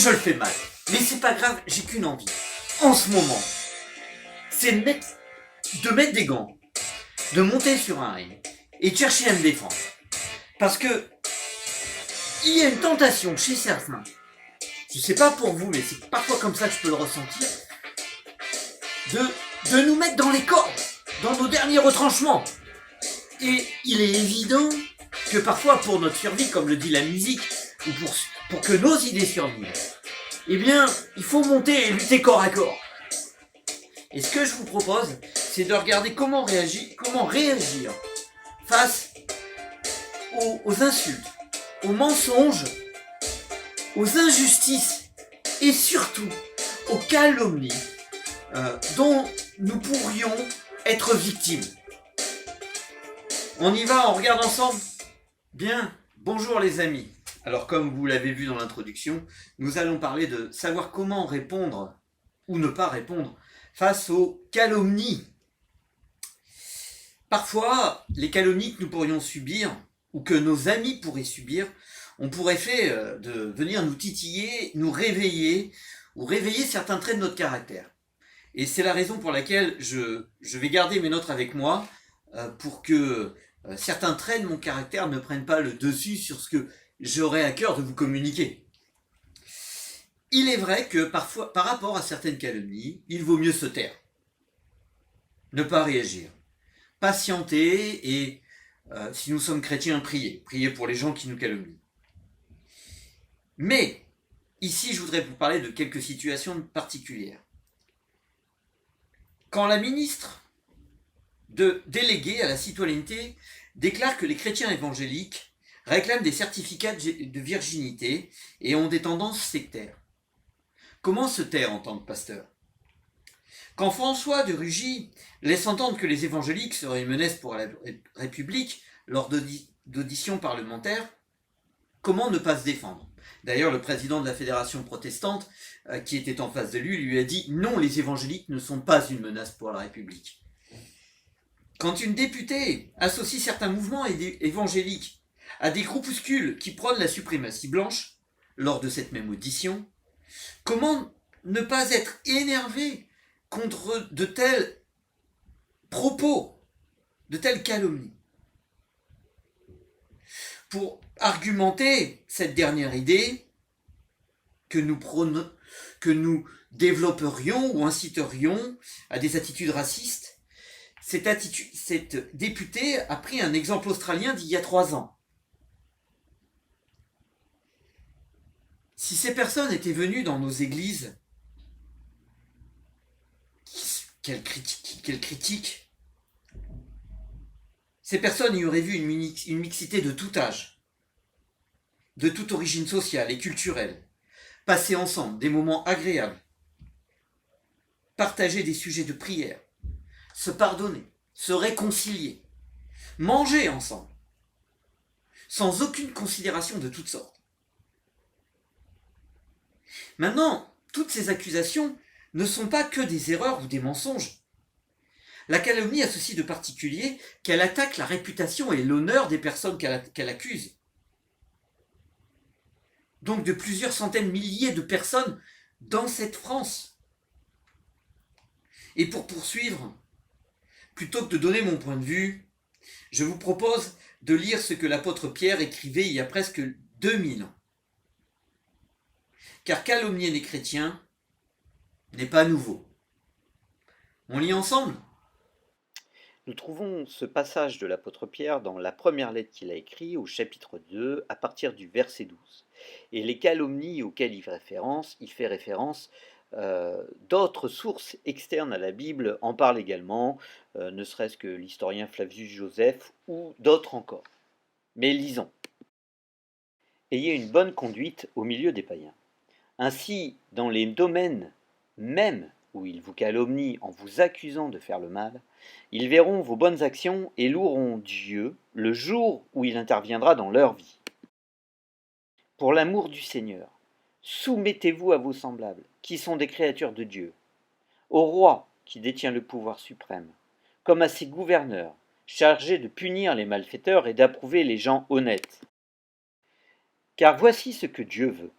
je le fais mal. Mais c'est pas grave, j'ai qu'une envie. En ce moment, c'est de mettre des gants, de monter sur un ring et de chercher à me défendre. Parce que il y a une tentation chez certains, je sais pas pour vous, mais c'est parfois comme ça que je peux le ressentir, de nous mettre dans les cordes, dans nos derniers retranchements. Et il est évident que parfois pour notre survie, comme le dit la musique, ou pour que nos idées survivent, eh bien, il faut monter et lutter corps à corps. Et ce que je vous propose, c'est de regarder comment réagir face aux insultes, aux mensonges, aux injustices et surtout aux calomnies dont nous pourrions être victimes. On y va, on regarde ensemble? Bien, bonjour les amis. Alors comme vous l'avez vu dans l'introduction, nous allons parler de savoir comment répondre ou ne pas répondre face aux calomnies. Parfois, les calomnies que nous pourrions subir ou que nos amis pourraient subir ont pour effet de venir nous titiller, nous réveiller ou réveiller certains traits de notre caractère. Et c'est la raison pour laquelle je vais garder mes notes avec moi pour que certains traits de mon caractère ne prennent pas le dessus sur ce que j'aurais à cœur de vous communiquer. Il est vrai que parfois, par rapport à certaines calomnies, il vaut mieux se taire, ne pas réagir, patienter et, si nous sommes chrétiens, prier pour les gens qui nous calomnient. Mais, ici, je voudrais vous parler de quelques situations particulières. Quand la ministre déléguée à la citoyenneté déclare que les chrétiens évangéliques réclament des certificats de virginité et ont des tendances sectaires. Comment se taire en tant que pasteur? Quand François de Rugy laisse entendre que les évangéliques seraient une menace pour la République lors d'auditions parlementaires, comment ne pas se défendre? D'ailleurs, le président de la fédération protestante, qui était en face de lui a dit « Non, les évangéliques ne sont pas une menace pour la République ». Quand une députée associe certains mouvements évangéliques à des groupuscules qui prônent la suprématie blanche, lors de cette même audition, comment ne pas être énervé contre de tels propos, de telles calomnies? Pour argumenter cette dernière idée que nous développerions ou inciterions à des attitudes racistes, cette députée a pris un exemple australien d'il y a 3 ans. Si ces personnes étaient venues dans nos églises, qu'elles critiquent, ces personnes y auraient vu une mixité de tout âge, de toute origine sociale et culturelle, passer ensemble des moments agréables, partager des sujets de prière, se pardonner, se réconcilier, manger ensemble, sans aucune considération de toutes sortes. Maintenant, toutes ces accusations ne sont pas que des erreurs ou des mensonges. La calomnie a ceci de particulier qu'elle attaque la réputation et l'honneur des personnes qu'elle accuse. Donc de plusieurs centaines de milliers de personnes dans cette France. Et pour poursuivre, plutôt que de donner mon point de vue, je vous propose de lire ce que l'apôtre Pierre écrivait il y a presque 2000 ans. Car calomnier les chrétiens n'est pas nouveau. On lit ensemble? Nous trouvons ce passage de l'apôtre Pierre dans la première lettre qu'il a écrite au chapitre 2 à partir du verset 12. Et les calomnies auxquelles il fait référence, d'autres sources externes à la Bible en parlent également, ne serait-ce que l'historien Flavius Joseph ou d'autres encore. Mais lisons. Ayez une bonne conduite au milieu des païens. Ainsi, dans les domaines même où ils vous calomnient en vous accusant de faire le mal, ils verront vos bonnes actions et loueront Dieu le jour où il interviendra dans leur vie. Pour l'amour du Seigneur, soumettez-vous à vos semblables, qui sont des créatures de Dieu, au roi qui détient le pouvoir suprême, comme à ses gouverneurs, chargés de punir les malfaiteurs et d'approuver les gens honnêtes. Car voici ce que Dieu veut,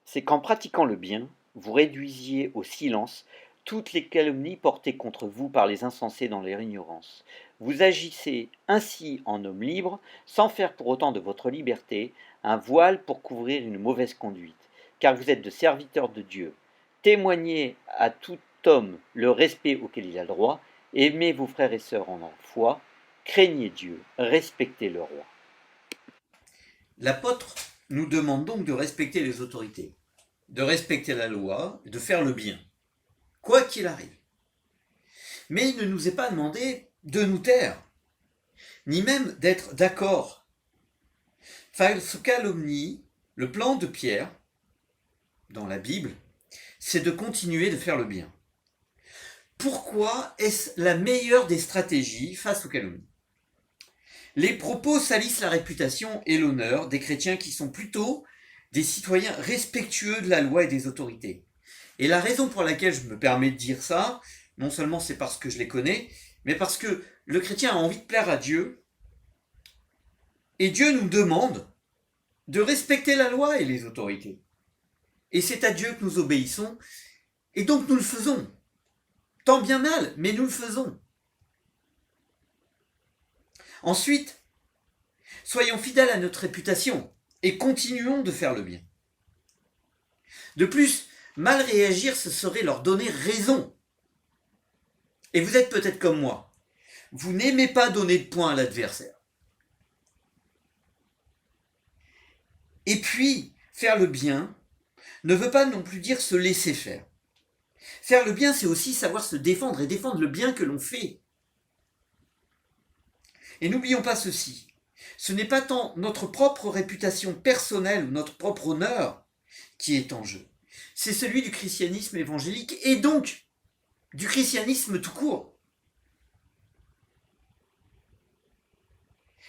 c'est qu'en pratiquant le bien, vous réduisiez au silence toutes les calomnies portées contre vous par les insensés dans leur ignorance. Vous agissez ainsi en homme libre, sans faire pour autant de votre liberté un voile pour couvrir une mauvaise conduite, car vous êtes de serviteurs de Dieu. Témoignez à tout homme le respect auquel il a droit, aimez vos frères et sœurs en foi, craignez Dieu, respectez le roi. L'apôtre nous demande donc de respecter les autorités, de respecter la loi, de faire le bien, quoi qu'il arrive. Mais il ne nous est pas demandé de nous taire, ni même d'être d'accord. Face aux calomnies, le plan de Pierre, dans la Bible, c'est de continuer de faire le bien. Pourquoi est-ce la meilleure des stratégies face aux calomnies? Les propos salissent la réputation et l'honneur des chrétiens qui sont plutôt des citoyens respectueux de la loi et des autorités. Et la raison pour laquelle je me permets de dire ça, non seulement c'est parce que je les connais, mais parce que le chrétien a envie de plaire à Dieu, et Dieu nous demande de respecter la loi et les autorités. Et c'est à Dieu que nous obéissons, et donc nous le faisons. Tant bien mal, mais nous le faisons. Ensuite, soyons fidèles à notre réputation et continuons de faire le bien. De plus, mal réagir, ce serait leur donner raison. Et vous êtes peut-être comme moi. Vous n'aimez pas donner de points à l'adversaire. Et puis, faire le bien ne veut pas non plus dire se laisser faire. Faire le bien, c'est aussi savoir se défendre et défendre le bien que l'on fait. Et n'oublions pas ceci, ce n'est pas tant notre propre réputation personnelle ou notre propre honneur qui est en jeu, c'est celui du christianisme évangélique et donc du christianisme tout court.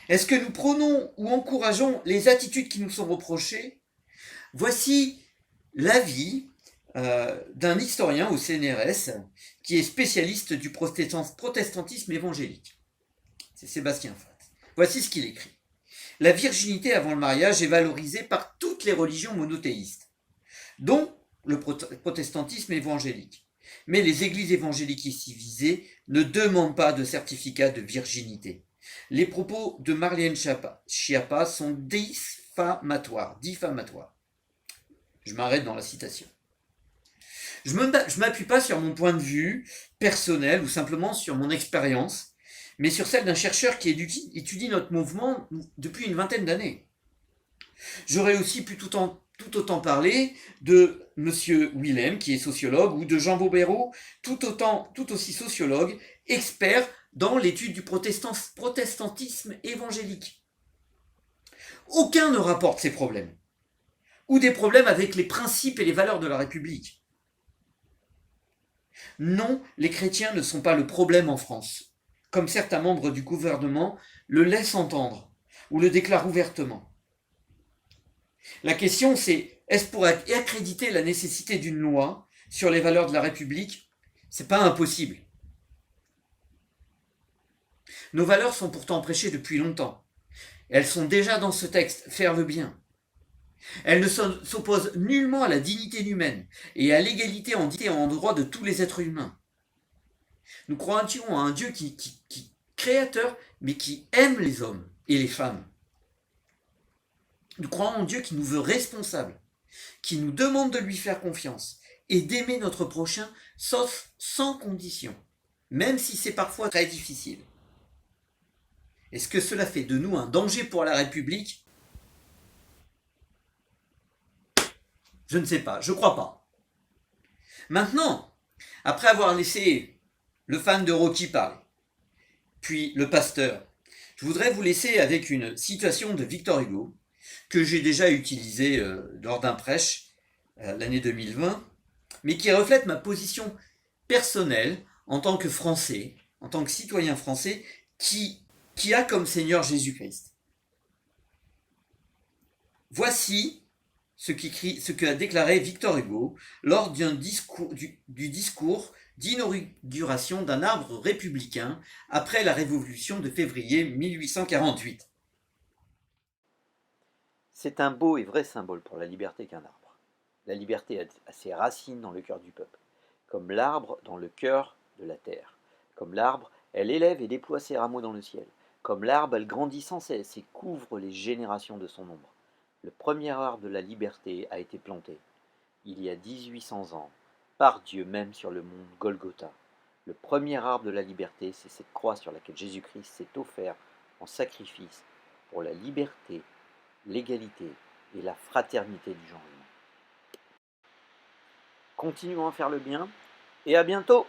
Est-ce que nous prônons ou encourageons les attitudes qui nous sont reprochées? Voici l'avis d'un historien au CNRS qui est spécialiste du protestantisme évangélique. C'est Sébastien Fath. Voici ce qu'il écrit. La virginité avant le mariage est valorisée par toutes les religions monothéistes, dont le protestantisme évangélique. Mais les églises évangéliques ici visées ne demandent pas de certificat de virginité. Les propos de Marlène Schiappa sont diffamatoires. Je m'arrête dans la citation. Je ne m'appuie pas sur mon point de vue personnel ou simplement sur mon expérience, mais sur celle d'un chercheur qui étudie notre mouvement depuis une vingtaine d'années. J'aurais aussi pu tout autant parler de M. Willem, qui est sociologue, ou de Jean Bobéro, tout aussi sociologue, expert dans l'étude du protestantisme évangélique. Aucun ne rapporte ces problèmes, ou des problèmes avec les principes et les valeurs de la République. Non, les chrétiens ne sont pas le problème en France, comme certains membres du gouvernement le laissent entendre, ou le déclarent ouvertement. La question c'est, est-ce pour accréditer la nécessité d'une loi sur les valeurs de la République? C'est pas impossible. Nos valeurs sont pourtant prêchées depuis longtemps. Elles sont déjà dans ce texte, faire le bien. Elles ne s'opposent nullement à la dignité humaine et à l'égalité en droit de tous les êtres humains. Nous croyons à un Dieu qui créateur, mais qui aime les hommes et les femmes. Nous croyons en Dieu qui nous veut responsables, qui nous demande de lui faire confiance et d'aimer notre prochain sauf sans condition, même si c'est parfois très difficile. Est-ce que cela fait de nous un danger pour la République? Je ne sais pas, je crois pas. Maintenant, après avoir laissé le fan de Rocky parler, puis le pasteur, je voudrais vous laisser avec une citation de Victor Hugo que j'ai déjà utilisée lors d'un prêche l'année 2020, mais qui reflète ma position personnelle en tant que Français, en tant que citoyen français, qui a comme Seigneur Jésus-Christ. Voici ce qu'a déclaré Victor Hugo lors du discours d'inauguration d'un arbre républicain après la Révolution de février 1848. C'est un beau et vrai symbole pour la liberté qu'un arbre. La liberté a ses racines dans le cœur du peuple, comme l'arbre dans le cœur de la terre. Comme l'arbre, elle élève et déploie ses rameaux dans le ciel. Comme l'arbre, elle grandit sans cesse et couvre les générations de son ombre. Le premier arbre de la liberté a été planté, il y a 1800 ans, par Dieu même sur le mont Golgotha. Le premier arbre de la liberté, c'est cette croix sur laquelle Jésus-Christ s'est offert en sacrifice pour la liberté, l'égalité et la fraternité du genre humain. Continuons à faire le bien et à bientôt!